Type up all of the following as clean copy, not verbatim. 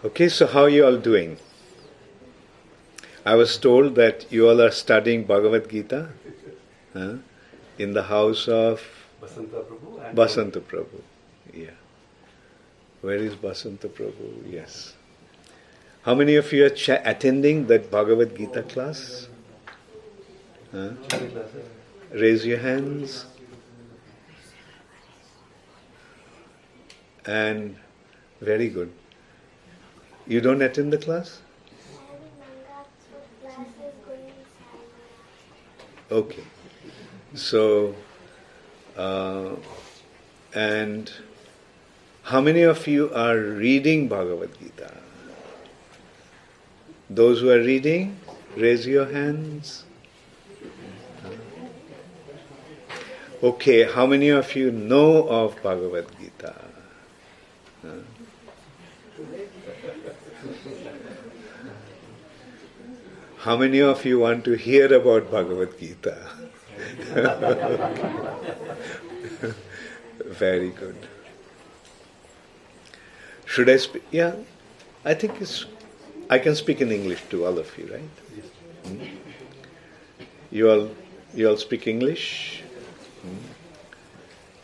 Okay, so how are you all doing? I was told that you all are studying Bhagavad Gita in the house of Basanta Prabhu. Yeah. Where is Basanta Prabhu? Yes. How many of you are attending that Bhagavad Gita class? Raise your hands. And very good. You don't attend the class? Okay. So, and how many of you are reading Bhagavad Gita? Those who are reading, raise your hands. Okay, how many of you know of Bhagavad Gita? How many of you want to hear about Bhagavad Gita? Very good. Should I speak? Yeah, I think I can speak in English to all of you, right? Yes. You all speak English?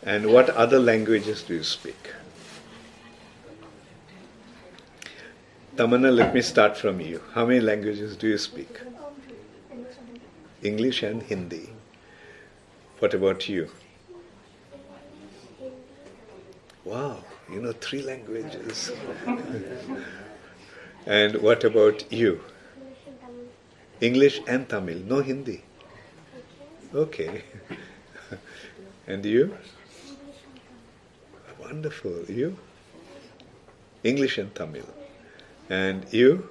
And what other languages do you speak? Tamanna, let me start from you. How many languages do you speak? English and Hindi. What about you? Wow, you know 3 languages. And what about you? English and Tamil, no Hindi. Okay. And you? Wonderful. You? English and Tamil. And you?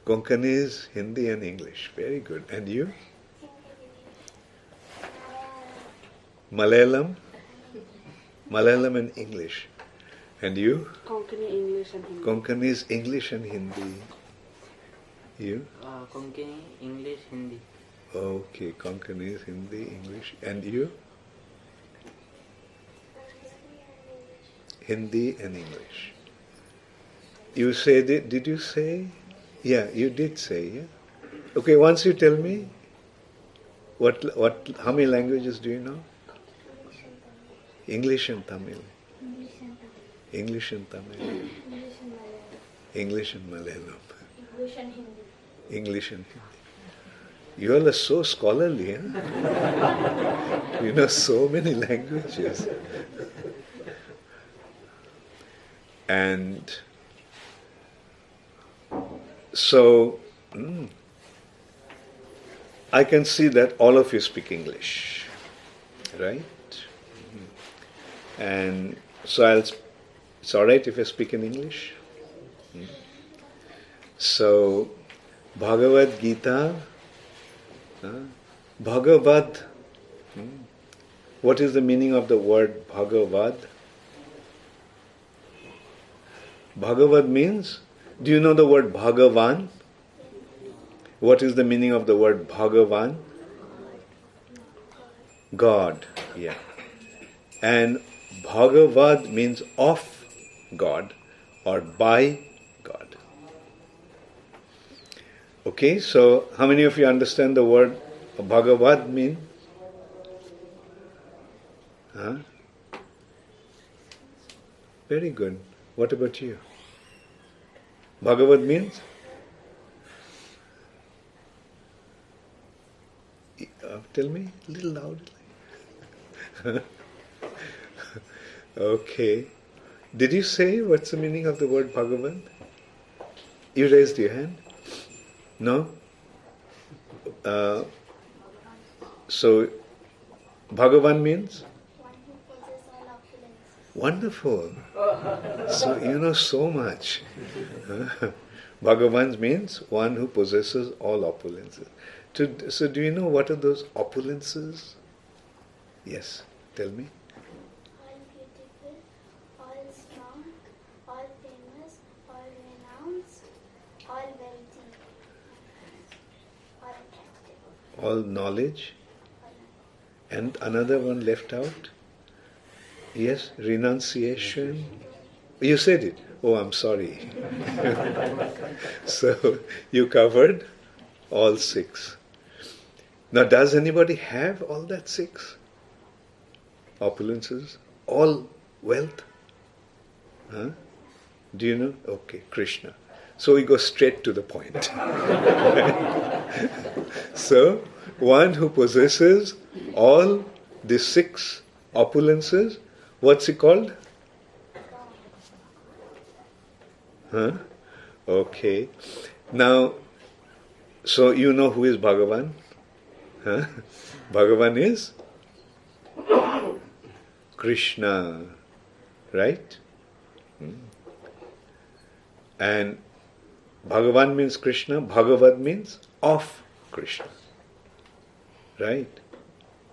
Konkanese, Hindi and English. Very good. And you? Malayalam? Malayalam and English. And you? Konkani, English and Hindi. Konkanese, English and Hindi. You? Konkani, English, Hindi. Okay, Konkanese, Hindi, English. And you? Hindi and English. You said it, did you say? Yeah, you did say, yeah? Okay, once you tell me, how many languages do you know? English and Tamil. English and Tamil. English and Malayalam. English and Hindi. English and Hindi. You all are so scholarly, huh? You know so many languages. And so, I can see that all of you speak English, right? And so it's all right if I speak in English? So, Bhagavad Gita, Bhagavad, what is the meaning of the word Bhagavad? Bhagavad means, do you know the word Bhagavan? What is the meaning of the word Bhagavan? God, yeah. And Bhagavad means of God or by God. Okay, so how many of you understand the word Bhagavad mean? Huh? Very good. What about you? Bhagavad means? Tell me a little loudly. Okay. Did you say what's the meaning of the word Bhagavan? You raised your hand? No? So, Bhagavan means? One who possesses all opulence. Wonderful. So you know so much. Bhagavan means one who possesses all opulences. So do you know what are those opulences? Yes, tell me. All beautiful, all strong, all famous, all renounced, all wealthy, all attractive. All knowledge. And another one left out? Yes, renunciation. You said it. Oh, I'm sorry. So you covered all 6. Now, does anybody have all that 6? Opulences? All wealth? Huh? Do you know? Okay, Krishna. So we go straight to the point. So, one who possesses all the 6 opulences, what's he called? Huh? Okay. Now, so you know who is Bhagavan? Huh? Bhagavan is Krishna, right? And Bhagavan means Krishna, Bhagavad means of Krishna, right?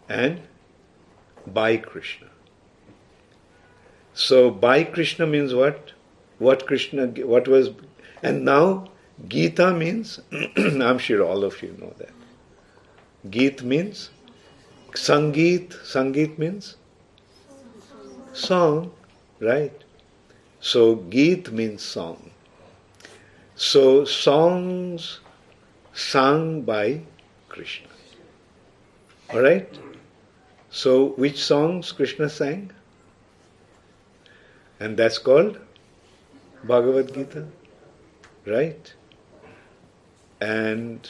And by Krishna. So by Krishna means what? What Krishna, what was, and now Gita means, I'm sure all of you know that. Geet means Sangeet. Sangeet means song, right? So Geet means song. So songs sung by Krishna. Alright? So which songs Krishna sang? And that's called Bhagavad Gita. Right? And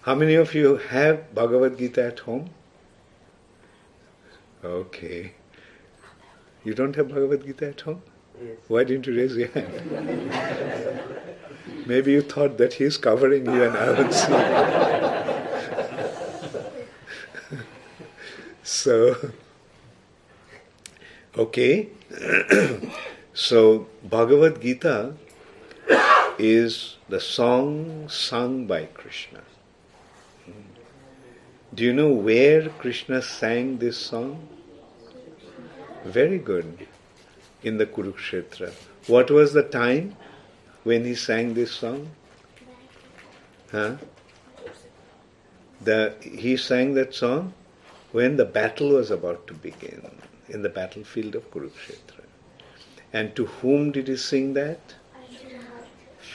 how many of you have Bhagavad Gita at home? Okay. You don't have Bhagavad Gita at home? Yes. Why didn't you raise your hand? Maybe you thought that he's covering you and I haven't seen. So, okay. So, Bhagavad Gita is the song sung by Krishna. Do you know where Krishna sang this song? Very good. In the Kurukshetra. What was the time when he sang this song? Huh? He sang that song when the battle was about to begin, in the battlefield of Kurukshetra. And to whom did he sing that?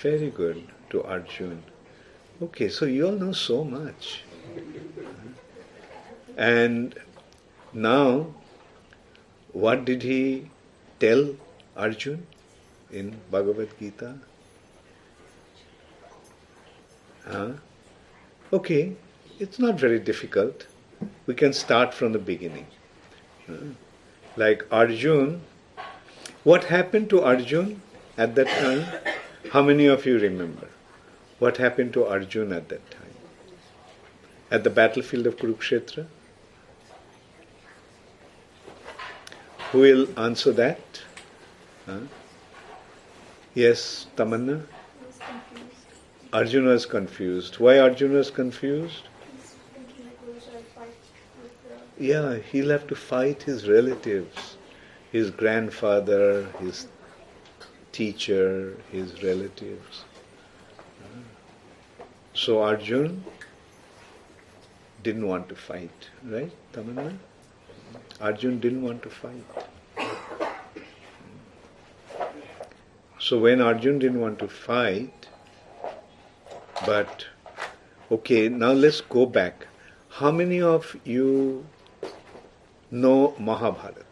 Very good, to Arjun. Okay, so you all know so much. And now, what did he tell Arjun in Bhagavad Gita? Okay, it's not very difficult. We can start from the beginning. Like Arjun, what happened to Arjun at that time? How many of you remember? What happened to Arjun at that time? At the battlefield of Kurukshetra? Who will answer that? Yes, Tamanna? Arjun was confused. Why Arjun was confused? Yeah, he'll have to fight his relatives. His grandfather, his teacher, his relatives. So Arjun didn't want to fight, right, Tamanna? Arjun didn't want to fight. So when Arjun didn't want to fight, but okay, now let's go back. How many of you know Mahabharata?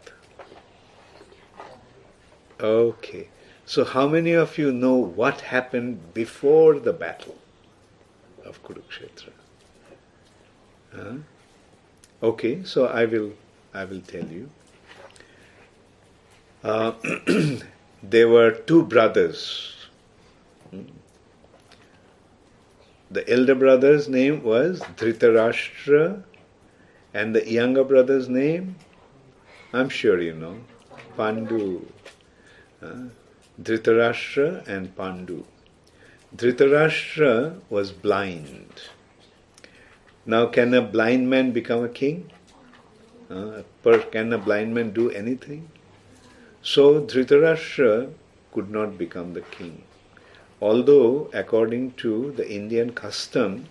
Okay. So how many of you know what happened before the battle of Kurukshetra? Okay, so I will tell you. There were 2 brothers. The elder brother's name was Dhritarashtra, and the younger brother's name, I'm sure you know, Pandu. Dhritarashtra and Pandu. Dhritarashtra was blind. Now, can a blind man become a king? Can a blind man do anything? So, Dhritarashtra could not become the king. Although, according to the Indian custom,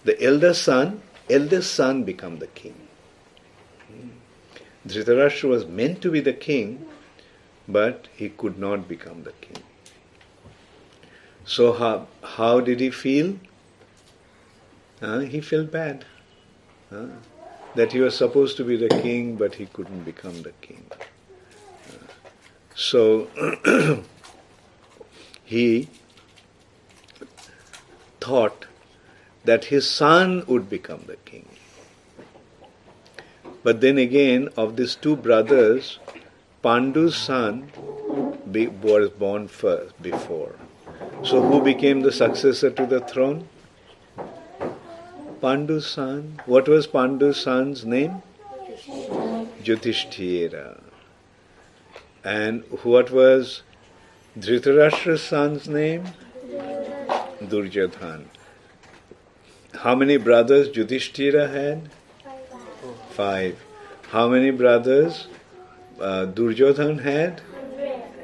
the eldest son become the king. Dhritarashtra was meant to be the king, but he could not become the king. So how did he feel? He felt bad. That he was supposed to be the king, but he couldn't become the king. So he thought that his son would become the king. But then again, of these two brothers, Pandu's son was born first, before. So who became the successor to the throne? Pandu's son. What was Pandu's son's name? Yudhishthira. And what was Dhritarashtra's son's name? Duryodhana. How many brothers Yudhishthira had? 5. How many brothers Duryodhana had?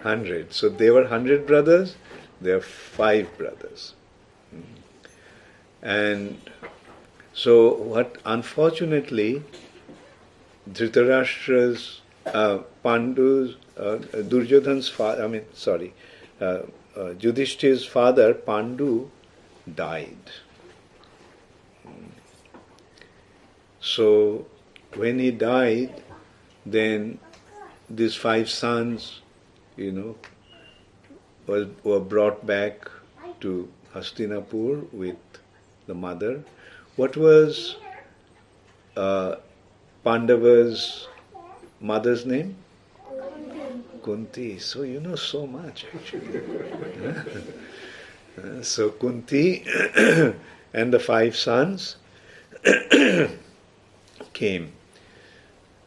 100. So there were 100 brothers, there are 5 brothers. And so what, unfortunately, Dhritarashtra's, Pandu's, Duryodhana's father, Yudhishthira's father, Pandu, died. So when he died, then these 5 sons, were brought back to Hastinapur with the mother. What was Pandava's mother's name? Kunti. So you know so much actually. So Kunti and the 5 sons came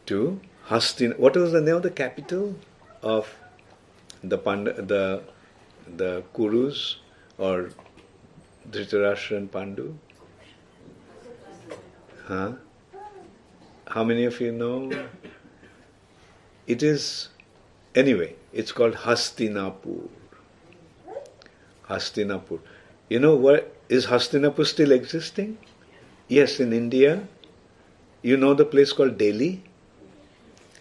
to Hastinapur. What was the name of the capital of the Kurus or Dhritarashtra and Pandu? How many of you know? It is, anyway, it's called Hastinapur. Hastinapur. You know what, is Hastinapur still existing? Yes, in India. You know the place called Delhi?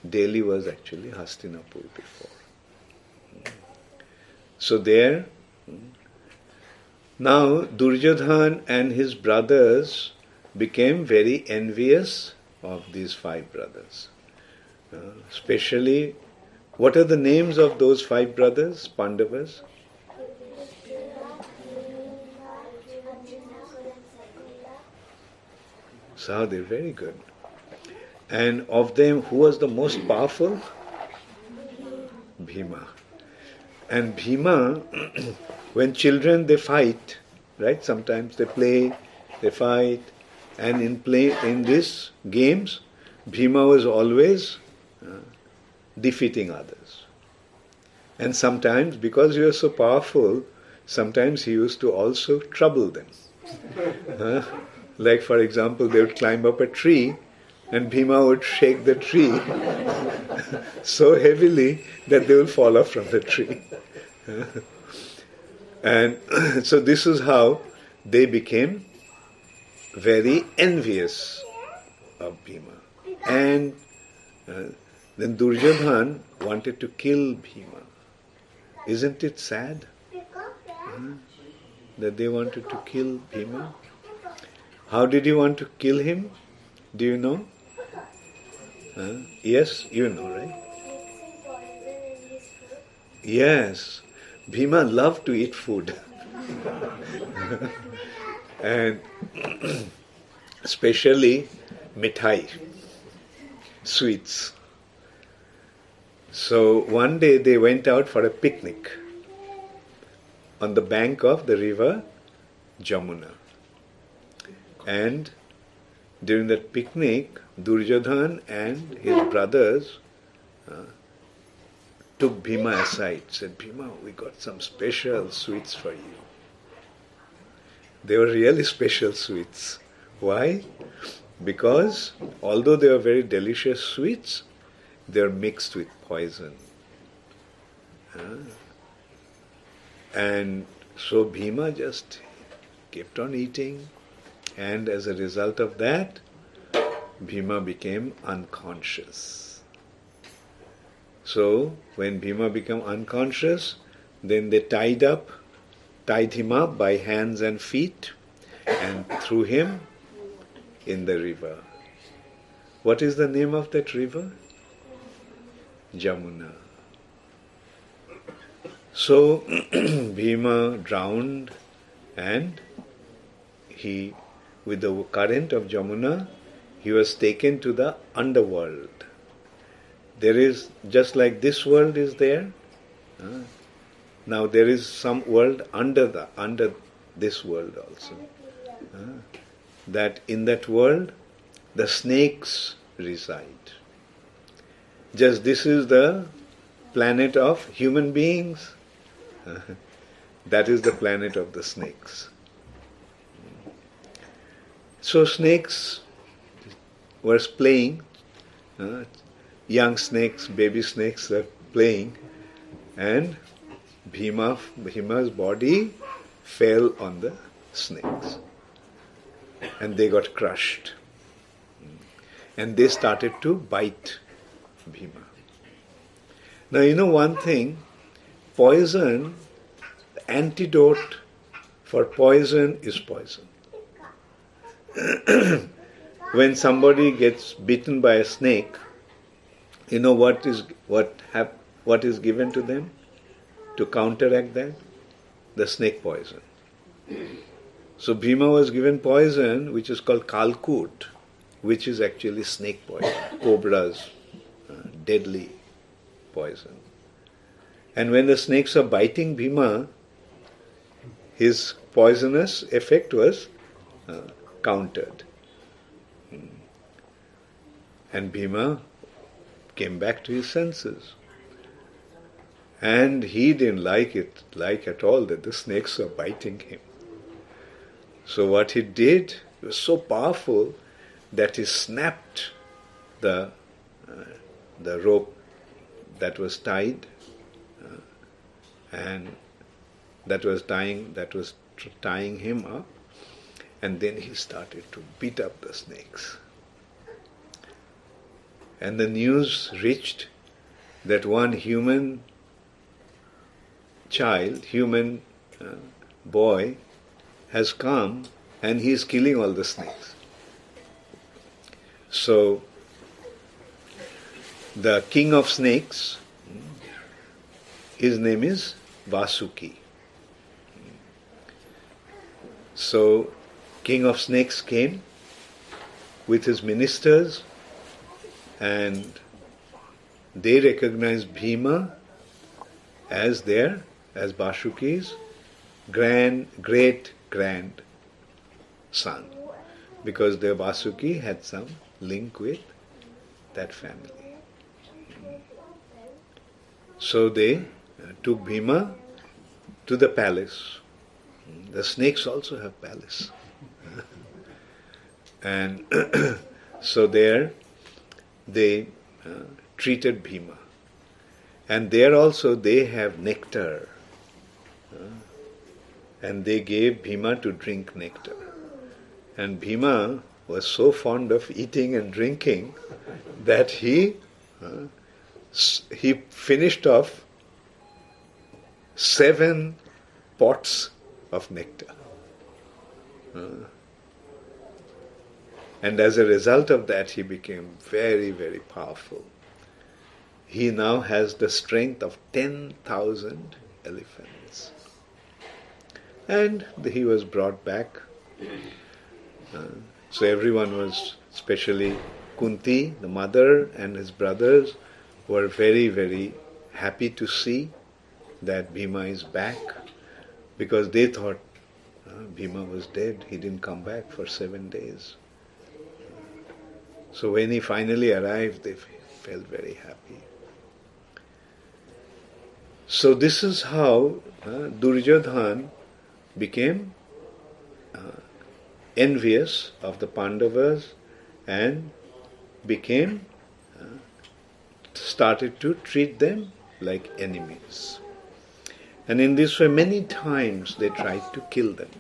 Delhi was actually Hastinapur before. So there, now Duryodhana and his brothers became very envious of these 5 brothers. Especially, what are the names of those 5 brothers, Pandavas? So they're very good. And of them, who was the most powerful? Bhima. And Bhima, when children they fight, right? Sometimes they play, they fight, and in these games, Bhima was always defeating others. And sometimes, because he was so powerful, sometimes he used to also trouble them. Like for example, they would climb up a tree, and Bhima would shake the tree so heavily that they will fall off from the tree. And so this is how they became very envious of Bhima. And then Duryodhana wanted to kill Bhima. Isn't it sad that they wanted to kill Bhima? How did he want to kill him? Do you know? Yes, you know, right? Yes, Bhima loved to eat food. And especially mithai, sweets. So one day they went out for a picnic on the bank of the river Jamuna. And during that picnic, Duryodhana and his brothers took Bhima aside, said, Bhima, we got some special sweets for you. They were really special sweets. Why? Because although they were very delicious sweets, they are mixed with poison. And so Bhima just kept on eating, and as a result of that, Bhima became unconscious. So when Bhima became unconscious, then they tied him up by hands and feet and threw him in the river. What is the name of that river? Jamuna. So Bhima drowned, and he, with the current of Jamuna, he was taken to the underworld. There is, just like this world is there, now there is some world under this world also. That in that world the snakes reside. Just this is the planet of human beings. That is the planet of the snakes. So snakes were playing, young snakes, baby snakes were playing, and Bhima's body fell on the snakes, and they got crushed, and they started to bite Bhima. Now you know one thing, poison, the antidote for poison is poison. When somebody gets bitten by a snake, you know what is given to them to counteract that? The snake poison. So Bhima was given poison which is called kalkut, which is actually snake poison, cobras, deadly poison. And when the snakes are biting Bhima, his poisonous effect was countered. And Bhima came back to his senses. And he didn't like at all that the snakes were biting him. So what he did was so powerful that he snapped the rope that was tied and that was tying him up, and then he started to beat up the snakes. And the news reached that one human boy has come and he is killing all the snakes. So the king of snakes, his name is Vasuki. So king of snakes came with his ministers, and they recognized Bhima as Vasuki's great son, because the Vasuki had some link with that family. So they took Bhima to the palace. The snakes also have palace. And so there they treated Bhima. And there also they have nectar. And they gave Bhima to drink nectar. And Bhima was so fond of eating and drinking that he finished off 7 pots of nectar. And as a result of that, he became very, very powerful. He now has the strength of 10,000 elephants. And he was brought back. So everyone was, especially Kunti, the mother, and his brothers, were very, very happy to see that Bhima is back, because they thought Bhima was dead. He didn't come back for 7 days. So when he finally arrived, they felt very happy. So this is how Duryodhana became envious of the Pandavas and started to treat them like enemies. And in this way, many times they tried to kill them.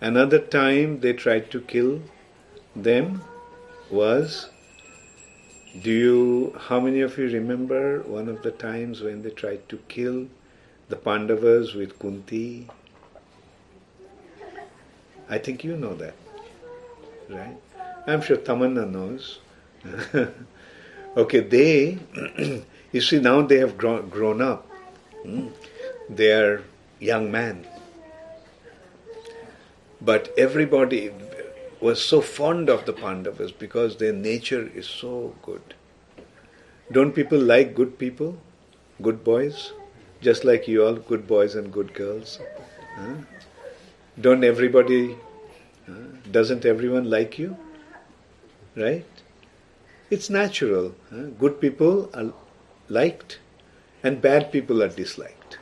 Another time they tried to kill them was How many of you remember one of the times when they tried to kill the Pandavas with Kunti? I think you know that, right? I'm sure Tamanna knows. Okay, you see, now they have grown up. They are young men. But everybody was so fond of the Pandavas because their nature is so good. Don't people like good people? Good boys? Just like you all, good boys and good girls. Doesn't everyone like you? Right? It's natural. Good people are liked and bad people are disliked.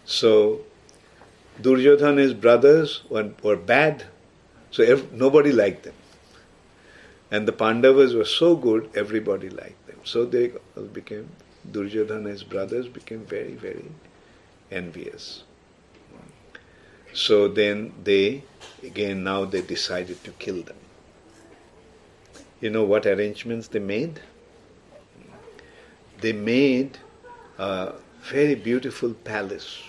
So, Duryodhana's brothers were bad, so nobody liked them. And the Pandavas were so good, everybody liked them. So they all became, Duryodhana's brothers became very, very envious. So then now they decided to kill them. You know what arrangements they made? They made a very beautiful palace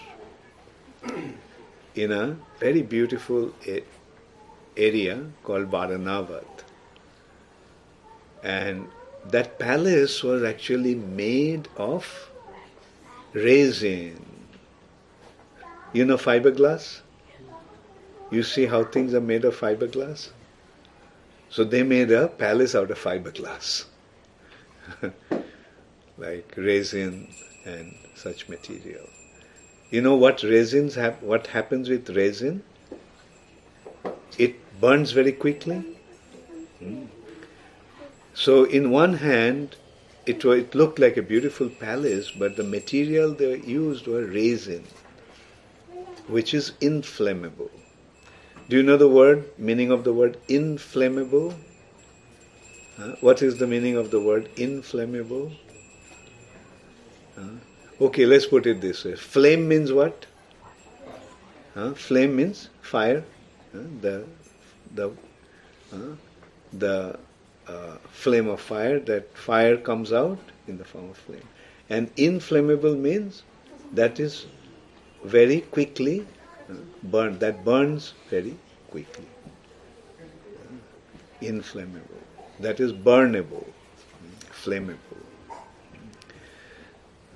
in a very beautiful area called Varanavat. And that palace was actually made of resin. You know fiberglass? You see how things are made of fiberglass? So they made a palace out of fiberglass. Like resin and such material. You know what what happens with resin? It burns very quickly. So in one hand, it looked like a beautiful palace, but the material they used were resin, which is inflammable. Do you know the meaning of the word inflammable? What is the meaning of the word inflammable? Okay, let's put it this way. Flame means what? Flame means fire. The flame of fire, that fire comes out in the form of flame. And inflammable means that is very quickly burned, that burns very quickly. Inflammable. That is burnable, flammable.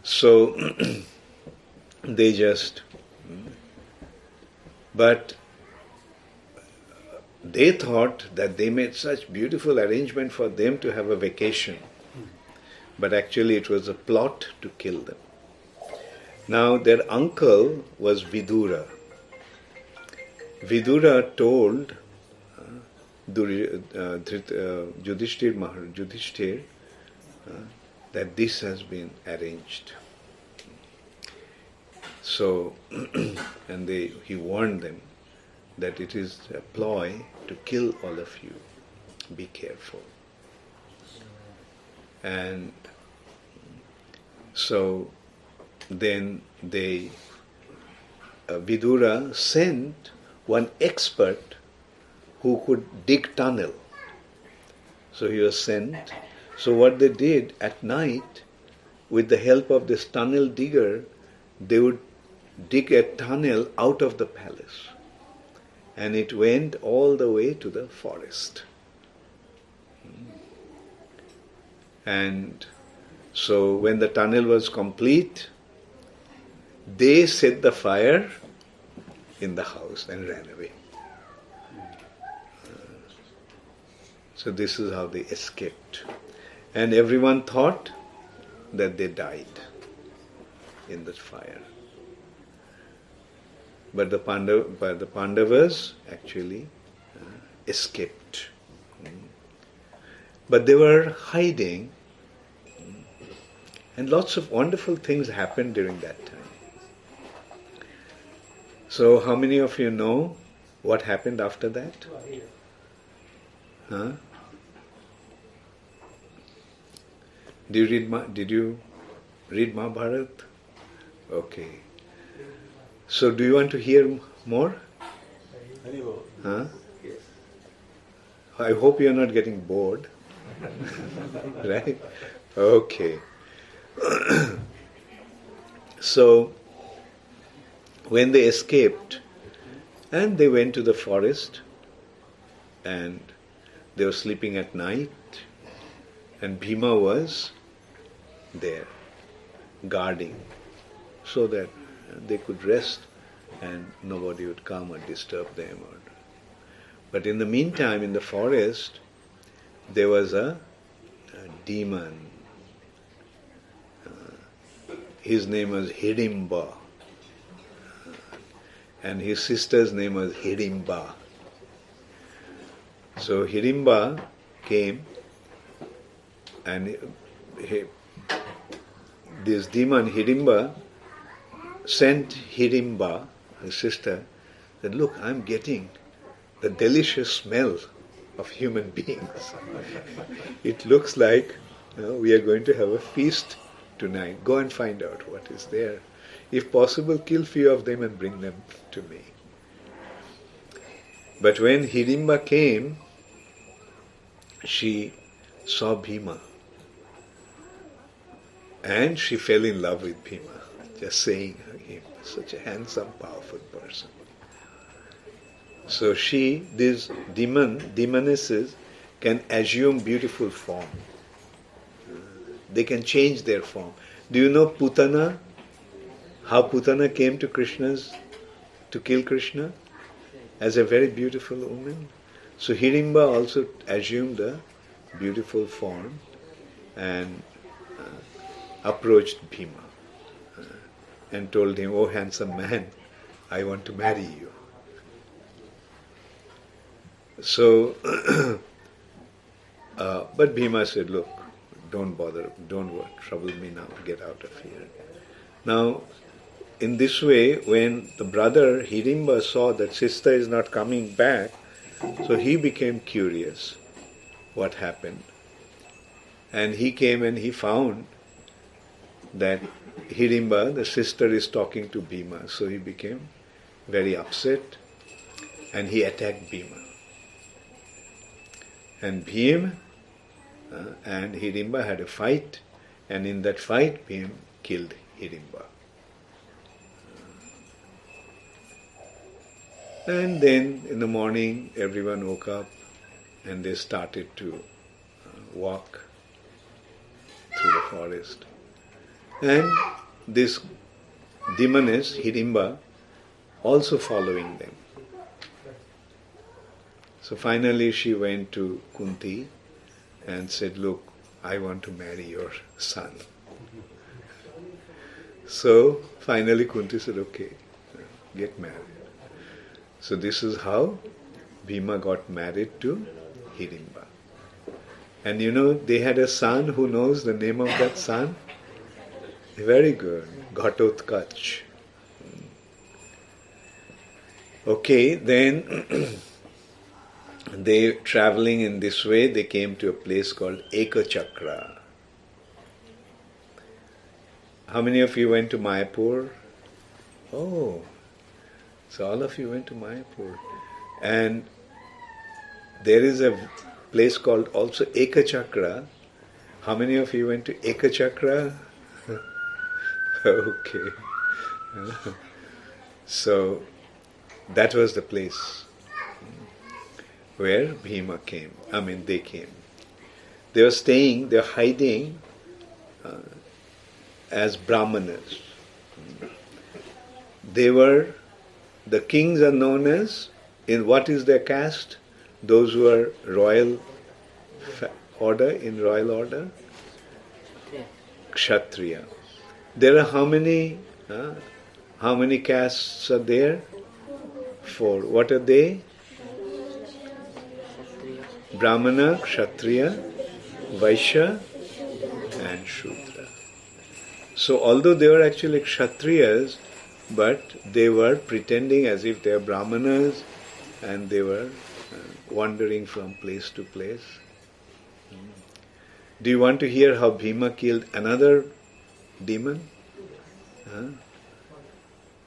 So they but they thought that they made such beautiful arrangement for them to have a vacation. But actually it was a plot to kill them. Now their uncle was Vidura. Vidura told Yudhishthir that this has been arranged. So, and he warned them that it is a ploy to kill all of you. Be careful. And so then Vidura sent one expert who could dig tunnel. So he was sent. So what they did at night, with the help of this tunnel digger, they would dig a tunnel out of the palace. And it went all the way to the forest. And so when the tunnel was complete, they set the fire in the house and ran away. So this is how they escaped. And everyone thought that they died in the fire. But the Pandavas actually escaped. But they were hiding, and lots of wonderful things happened during that time. So how many of you know what happened after that? Huh? Did you read Mahabharata? Okay. So do you want to hear more? Huh? I hope you are not getting bored. Right? Okay. So, when they escaped, and they went to the forest, and they were sleeping at night, and Bhima was there, guarding, so that they could rest and nobody would come or disturb them. But in the meantime, in the forest, there was a demon. His name was Hidimba, and his sister's name was Hidimba. So Hidimba came, and this demon Hidimba sent Hidimba, his sister, said, "Look, I'm getting the delicious smell of human beings. It looks like we are going to have a feast tonight. Go and find out what is there. If possible, kill few of them and bring them to me." But when Hidimba came, she saw Bhima, and she fell in love with Bhima, just seeing him, such a handsome, powerful person. So these demonesses can assume beautiful form. They can change their form. Do you know Putana? How Putana came to kill Krishna? As a very beautiful woman. So Hidimba also assumed a beautiful form and approached Bhima and told him, "Oh handsome man, I want to marry you." So, but Bhima said, "Look, don't bother, don't trouble me now, get out of here." Now, in this way, when the brother Hidimba saw that sister is not coming back, so he became curious what happened. And he came and he found that Hidimba, the sister, is talking to Bhima. So he became very upset and he attacked Bhima. And Bhima and Hidimba had a fight, and in that fight Bhima killed Hidimba. And then in the morning everyone woke up and they started to walk through the forest. And this demoness, Hidimba, also following them. So finally she went to Kunti and said, "Look, I want to marry your son." So finally Kunti said, "Okay, get married." So this is how Bhima got married to Hidimba. And they had a son. Who knows the name of that son? Very good, Ghatotkach. Okay, then they traveling in this way, they came to a place called Ekachakra. How many of you went to Mayapur? Oh, so all of you went to Mayapur. And there is a place called also Ekachakra. How many of you went to Ekachakra? Okay. So that was the place where Bhima came. They came. They were staying, they were hiding as Brahmanas. The kings are known as, in what is their caste? Those who are royal order, in royal order? Kshatriya. There are how many castes are there? 4. What are they? Brahmana, Kshatriya, Vaishya and Shudra. So although they were actually Kshatriyas, but they were pretending as if they are Brahmanas and they were wandering from place to place. Do you want to hear how Bhima killed another demon?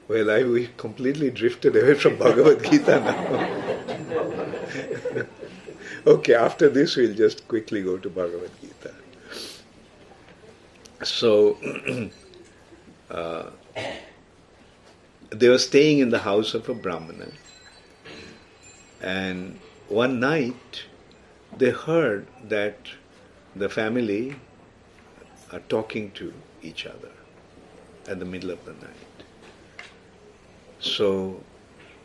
Well, we completely drifted away from Bhagavad Gita now. Okay, after this we'll just quickly go to Bhagavad Gita. So, they were staying in the house of a Brahmana, and one night they heard that the family are talking to each other at the middle of the night. So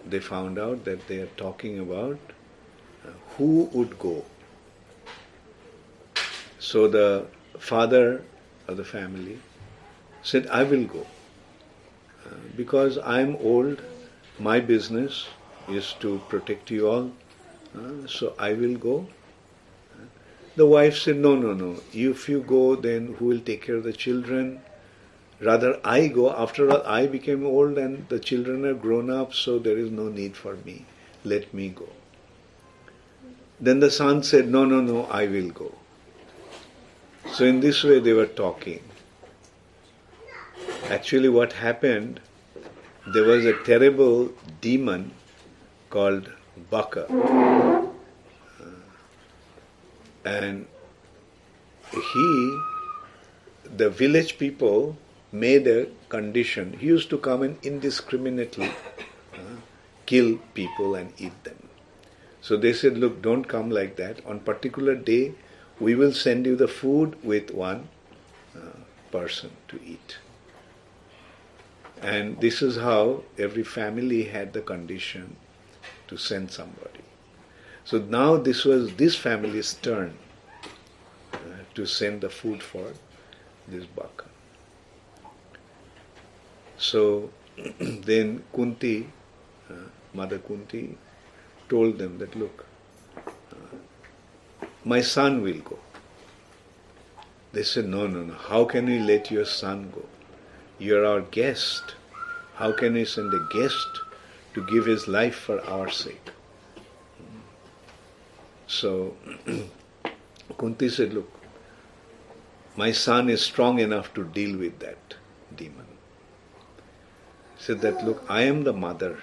they found out that they are talking about who would go. So the father of the family said, I will go. Because I'm old, my business is to protect you all, so I will go. The wife said, no. If you go, then who will take care of the children? Rather, I go. After all, I became old and the children are grown up, so there is no need for me. Let me go. Then the son said, no, I will go. So in this way they were talking. Actually what happened, there was a terrible demon called Baka. And the village people made a condition. He used to come and indiscriminately kill people and eat them. So they said, look, don't come like that. On particular day, we will send you the food with one person to eat. And this is how every family had the condition to send somebody. So now this was this family's turn to send the food for this Baka. So then Kunti, Mother Kunti, told them that, look, my son will go. They said, no, how can we let your son go? You're our guest. How can we send a guest to give his life for our sake? So Kunti said, look, my son is strong enough to deal with that demon. He said that, look, I am the mother.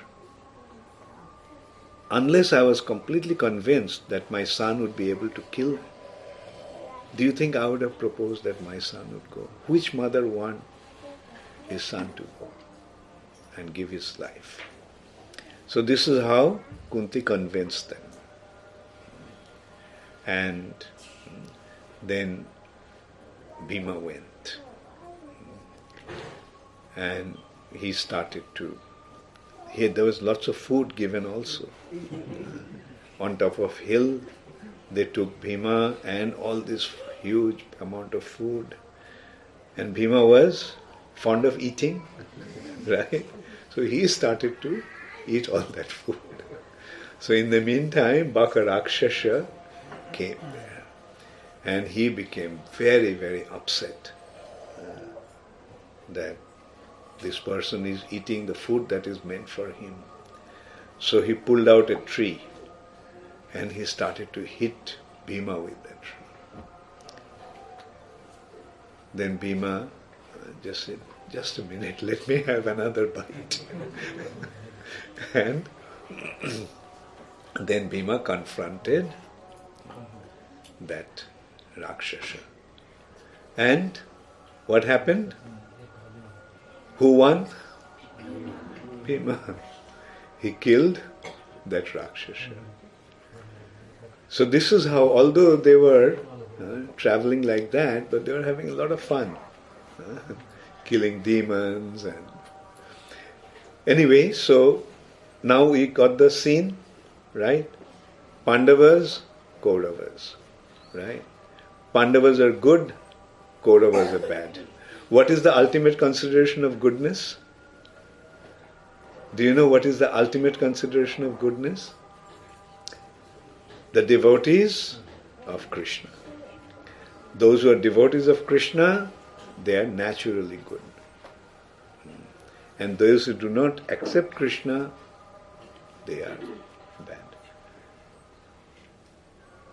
Unless I was completely convinced that my son would be able to kill him, do you think I would have proposed that my son would go? Which mother wants his son to go and give his life? So this is how Kunti convinced them. And then Bhima went. And he started to... there was lots of food given also. On top of hill, they took Bhima and all this huge amount of food. And Bhima was fond of eating, right? So he started to eat all that food. So in the meantime, Baka Rakshasa came there. And he became very, very upset that this person is eating the food that is meant for him. So he pulled out a tree and he started to hit Bhima with that tree. Then Bhima just said, just a minute, let me have another bite. And then Bhima confronted that Rakshasa. And what happened? Who won? Bhima. He killed that Rakshasa. So this is how, although they were traveling like that, but they were having a lot of fun. Killing demons and... Anyway, so now we got the scene, right? Pandavas, Kauravas, right? Pandavas are good, Kauravas are bad. What is the ultimate consideration of goodness? Do you know what is the ultimate consideration of goodness? The devotees of Krishna. Those who are devotees of Krishna, they are naturally good. And those who do not accept Krishna, they are bad.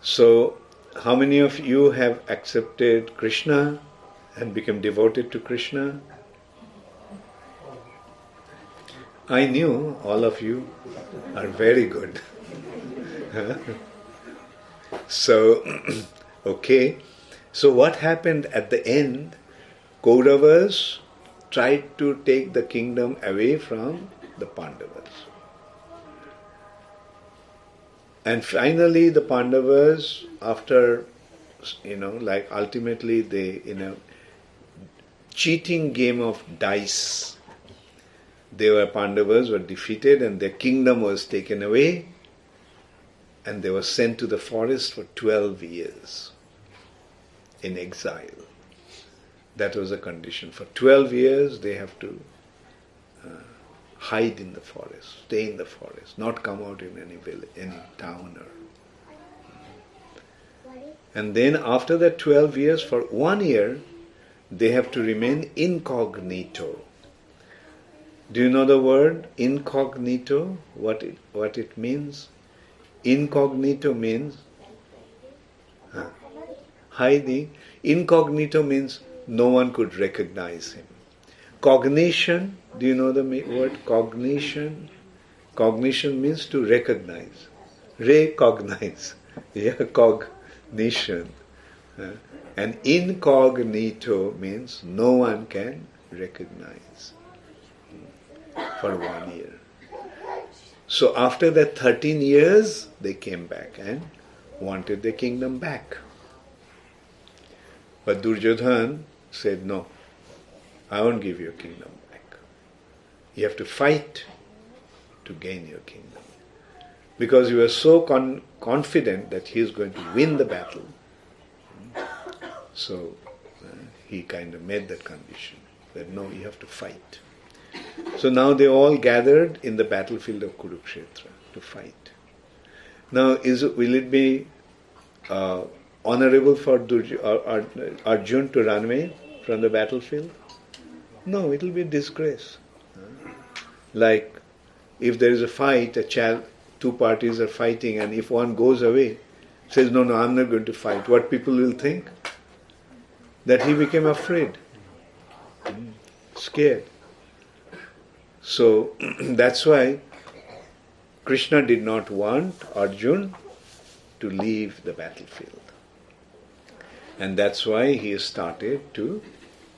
So, how many of you have accepted Krishna and become devoted to Krishna? I knew all of you are very good. So, okay. So what happened at the end? Kauravas tried to take the kingdom away from the Pandavas. And finally the Pandavas, after, like ultimately they, in a cheating game of dice, Pandavas were defeated and their kingdom was taken away and they were sent to the forest for 12 years in exile. That was a condition. For 12 years they have to hide in the forest, stay in the forest, not come out in any village, any town. And then after that 12 years, for 1 year, they have to remain incognito. Do you know the word incognito? What it means? Incognito means hiding. Incognito means no one could recognize him. Cognition, do you know the word cognition? Cognition means to recognize. Recognize. Yeah, cognition. And incognito means no one can recognize for 1 year. So after that 13 years, they came back and wanted their kingdom back. But Duryodhana said, no, I won't give your kingdom back. You have to fight to gain your kingdom. Because you are so confident that he is going to win the battle. So he kind of made that condition, that no, you have to fight. So now they all gathered in the battlefield of Kurukshetra to fight. Now, will it be honorable for Arjun to run away from the battlefield? No, it will be a disgrace. Like if there is a fight, two parties are fighting, and if one goes away, says, no, I'm not going to fight, what people will think? That he became afraid, scared. So that's why Krishna did not want Arjun to leave the battlefield. And that's why he started to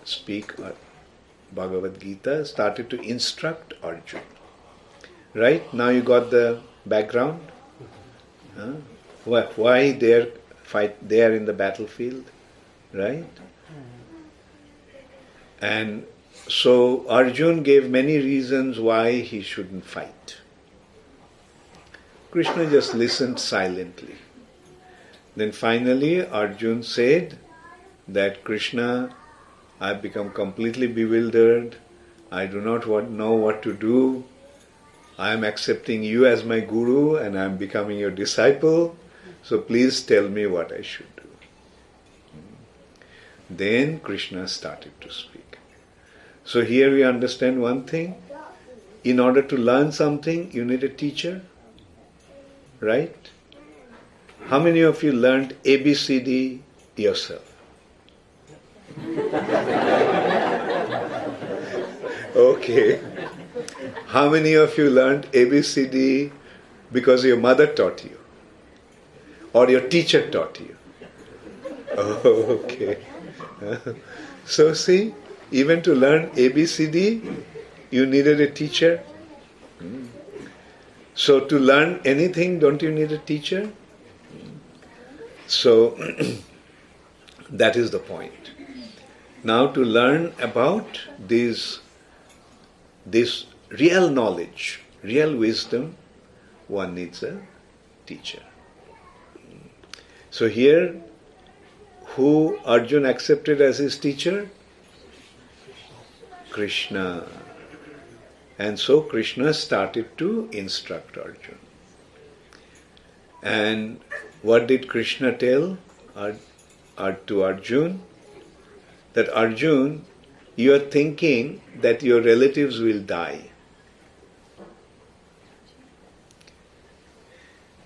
speak Bhagavad Gita, started to instruct Arjun. Right? Now you got the background? Why they are in the battlefield? Right? And so Arjun gave many reasons why he shouldn't fight. Krishna just listened silently. Then finally Arjun said that Krishna, I've become completely bewildered. I do not know what to do. I am accepting you as my guru and I am becoming your disciple. So please tell me what I should do. Then Krishna started to speak. So here we understand one thing. In order to learn something, you need a teacher. Right? How many of you learned ABCD yourself? Okay. How many of you learned ABCD because your mother taught you? Or your teacher taught you? Oh, okay. So see, even to learn ABCD, you needed a teacher. So to learn anything, don't you need a teacher? So that is the point. Now to learn about this real knowledge, real wisdom, one needs a teacher. So here, who Arjun accepted as his teacher? Krishna. And so Krishna started to instruct Arjun. And what did Krishna tell to Arjun? That Arjun, you are thinking that your relatives will die.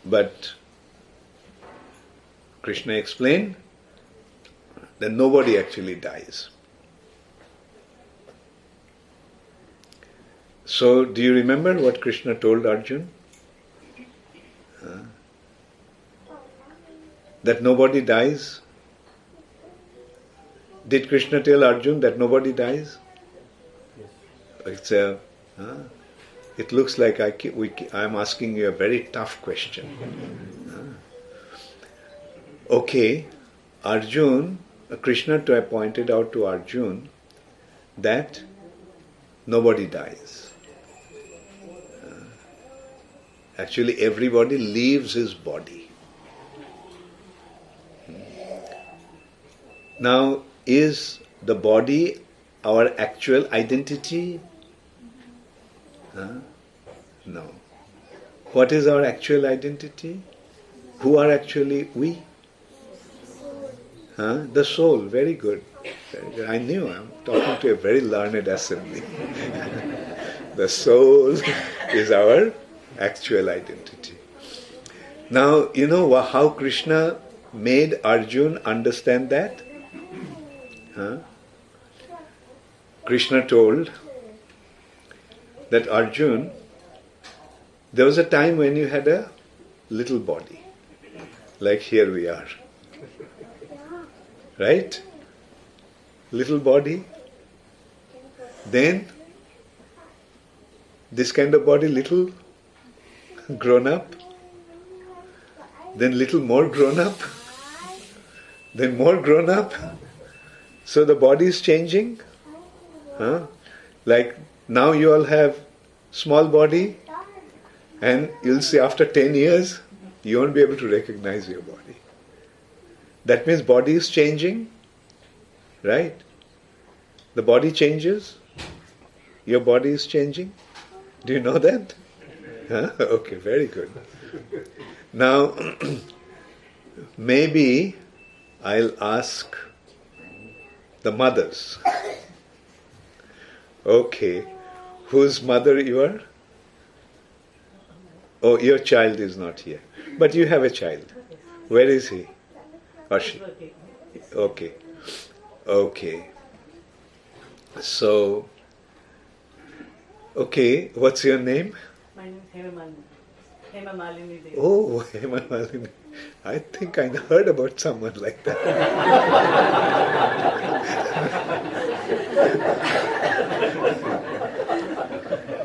But Krishna explained that nobody actually dies. So, do you remember what Krishna told Arjun? that nobody dies? Did Krishna tell Arjun that nobody dies? It's a, it looks like I'm asking you a very tough question. Okay, Arjun, Krishna pointed out to Arjun that nobody dies. Actually, everybody leaves his body. Now, is the body our actual identity? No. What is our actual identity? Who are actually we? The soul. Very good. Very good. I knew I'm talking to a very learned assembly. The soul is our actual identity. Now, you know how Krishna made Arjun understand that? Krishna told that Arjun, there was a time when you had a little body, like here we are. Right? Little body. Then, this kind of body, little grown up. Then little more grown up. Then more grown up. So the body is changing. Like now you all have small body, and you'll see after 10 years, you won't be able to recognize your body. That means body is changing, right? The body changes. Your body is changing. Do you know that? Okay, very good. Now, maybe I'll ask the mothers. Okay, whose mother you are? Oh, your child is not here. But you have a child. Where is he? Or she? Okay. Okay. So, okay, what's your name? My name is Hema Malini Devi. Oh, Hema Malini. I think I heard about someone like that.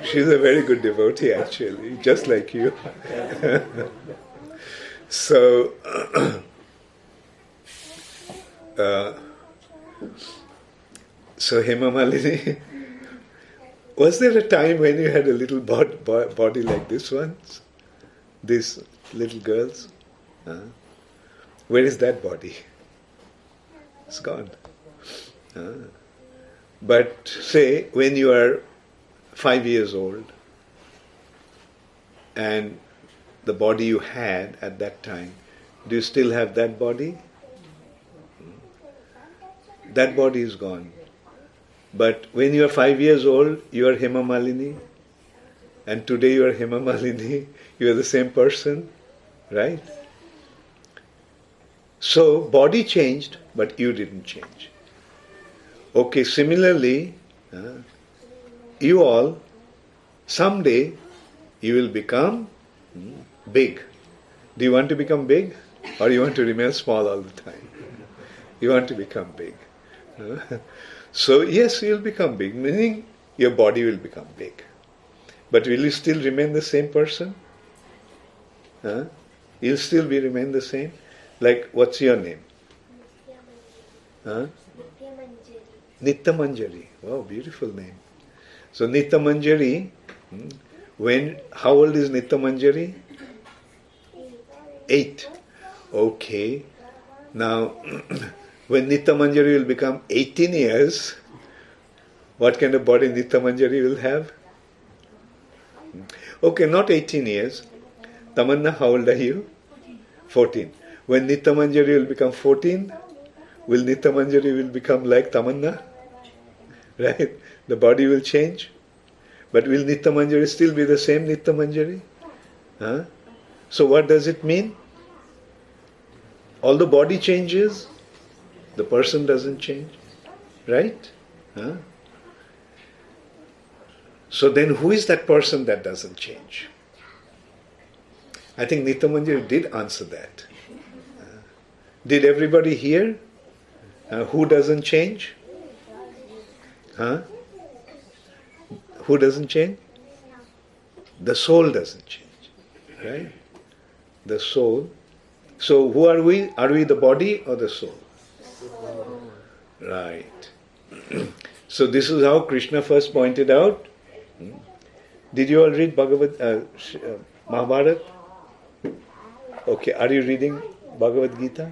She's a very good devotee, actually, just like you. So, so Hema Malini, was there a time when you had a little body like this one? These little girls? Where is that body? It's gone. But say when you are 5 years old and the body you had at that time, do you still have that body? That body is gone. But when you are 5 years old, you are Hema Malini, and today you are Hema Malini, you are the same person, right? So, body changed, but you didn't change. Okay, similarly, you all, someday, you will become big. Do you want to become big? Or you want to remain small all the time? You want to become big. So, yes, you will become big, meaning your body will become big. But will you still remain the same person? You'll still remain the same? Like, what's your name? Nitya-Manjari. Wow, beautiful name. So Nitya-Manjari, how old is Nitya-Manjari? 8. Okay. Now, when Nitya-Manjari will become 18 years, what kind of body Nitya-Manjari will have? Okay, not 18 years. Tamanna, how old are you? 14. When Nitya-Manjari will become 14, will Nitya-Manjari will become like Tamanna? Right? The body will change. But will Nitya-Manjari still be the same Nitya-Manjari? So what does it mean? All the body changes, the person doesn't change. Right? So then who is that person that doesn't change? I think Nitya-Manjari did answer that. Did everybody hear? Who doesn't change? Huh? Who doesn't change? The soul doesn't change. Right? The soul. So who are we? Are we the body or the soul? Right. So this is how Krishna first pointed out. Did you all read Mahabharata? Okay, are you reading Bhagavad Gita?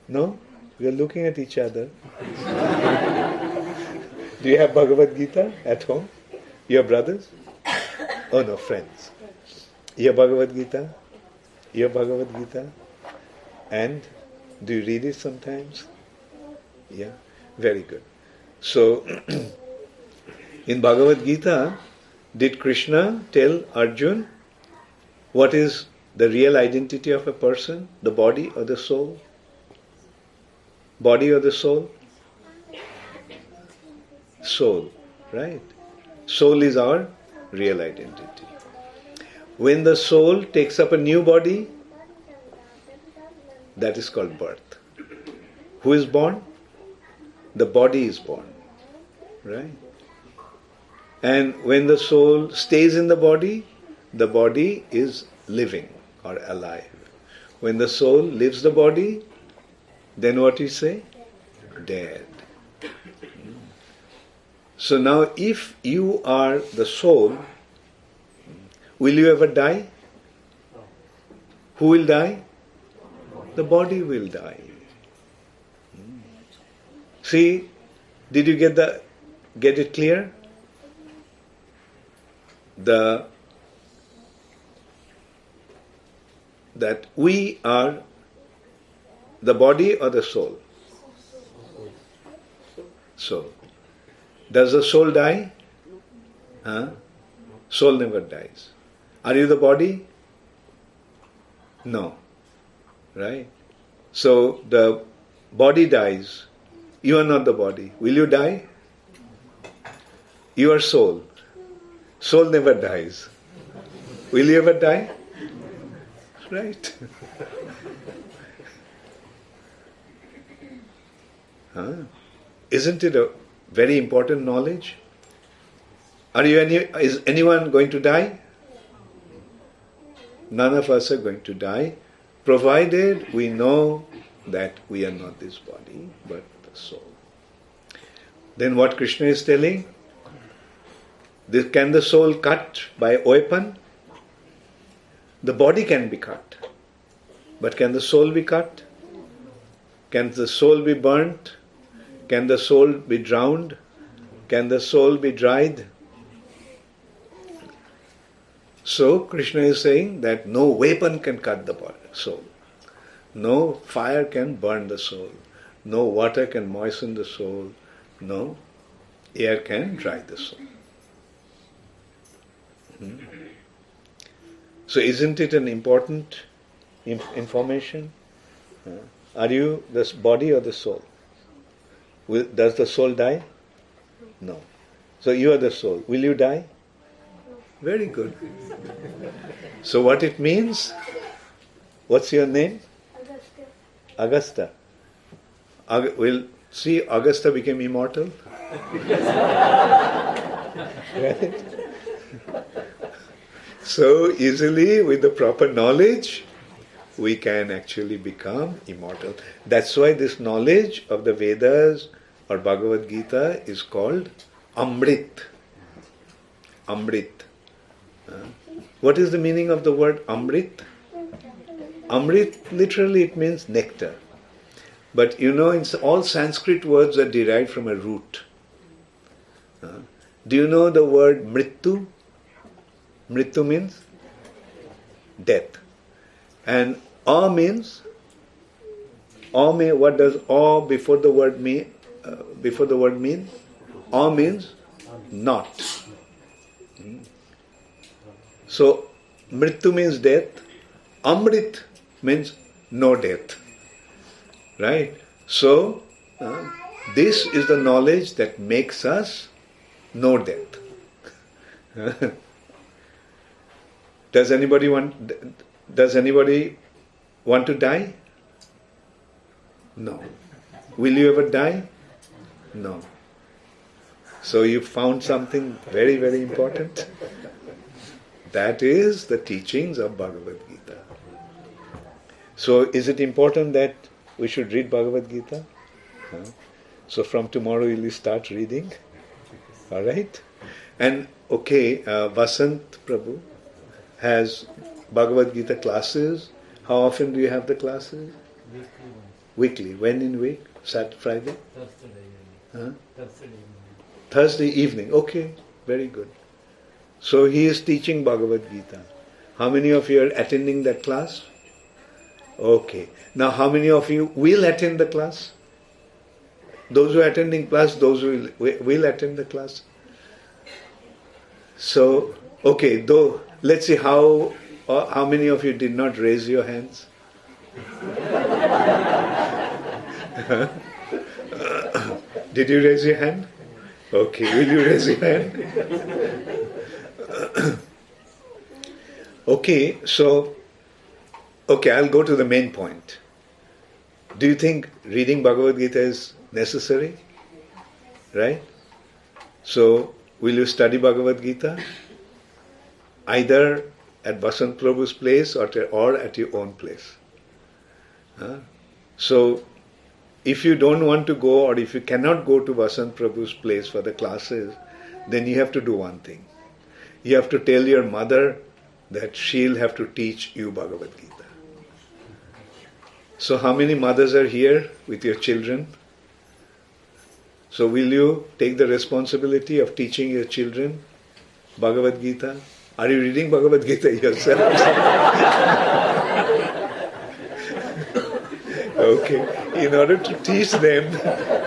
No? We are looking at each other. Do you have Bhagavad Gita at home? Your brothers? Oh no, friends. Your Bhagavad Gita? Your Bhagavad Gita? And do you read it sometimes? Yeah? Very good. So, in Bhagavad Gita, did Krishna tell Arjun what is the real identity of a person? The body or the soul? Body or the soul? Soul, right? Soul is our real identity. When the soul takes up a new body, that is called birth. Who is born? The body is born, right? And when the soul stays in the body is living or alive. When the soul leaves the body, then what you say? Dead. So now if you are the soul, will you ever die? Who will die? The body will die. See, did you get it clear? That we are the body or the soul? Soul. Does the soul die? Soul never dies. Are you the body? No. Right? So the body dies. You are not the body. Will you die? You are soul. Soul never dies. Will you ever die? Right. Isn't it a very important knowledge? Is anyone going to die? None of us are going to die, provided we know that we are not this body, but the soul. Then what Krishna is telling? Can the soul cut by a weapon? The body can be cut. But can the soul be cut? Can the soul be burnt? Can the soul be drowned? Can the soul be dried? So Krishna is saying that no weapon can cut the soul. No fire can burn the soul. No water can moisten the soul. No air can dry the soul. So isn't it an important information? Are you the body or the soul? Does the soul die? No. So you are the soul. Will you die? Very good. So what it means? What's your name? Augusta. Will see Augusta became immortal? Right? So easily, with the proper knowledge, we can actually become immortal. That's why this knowledge of the Vedas or Bhagavad Gita is called Amrit. Amrit. What is the meaning of the word Amrit? Amrit, literally it means nectar. But you know, all Sanskrit words are derived from a root. Do you know the word Mrittu? Mrittu means death. And A means, what does A before the word mean? A means not. So Mrittu means death. Amrit means no death. Right? So this is the knowledge that makes us know death. Does anybody want to die? No. Will you ever die? No. So you found something very, very important. That is the teachings of Bhagavad Gita. So is it important that we should read Bhagavad Gita? Huh? So from tomorrow will you start reading? Alright? And Vasant Prabhu has Bhagavad Gita classes. How often do you have the classes? Weekly. When in week? Saturday, Friday? Thursday evening. Okay, very good. So he is teaching Bhagavad Gita. How many of you are attending that class? Okay. Now how many of you will attend the class? Those who are attending class, those who will attend the class. So, let's see how many of you did not raise your hands? Did you raise your hand? Okay, will you raise your hand? I'll go to the main point. Do you think reading Bhagavad Gita is necessary? Right? So, will you study Bhagavad Gita? Either at Vasant Prabhu's place or at your own place. So, if you don't want to go or if you cannot go to Vasant Prabhu's place for the classes, then you have to do one thing. You have to tell your mother that she'll have to teach you Bhagavad Gita. So how many mothers are here with your children? So will you take the responsibility of teaching your children Bhagavad Gita? Are you reading Bhagavad Gita yourself? Okay. In order to teach them,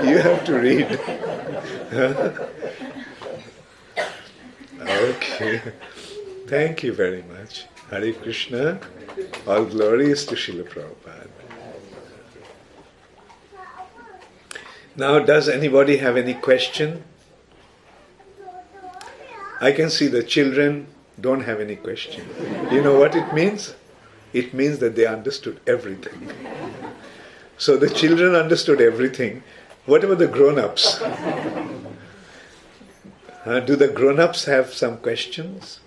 you have to read. Okay. Thank you very much. Hare Krishna. All glories to Srila Prabhupada. Now, does anybody have any question? I can see the children don't have any question. You know what it means? It means that they understood everything. So the children understood everything. What about the grown-ups? Do the grown-ups have some questions?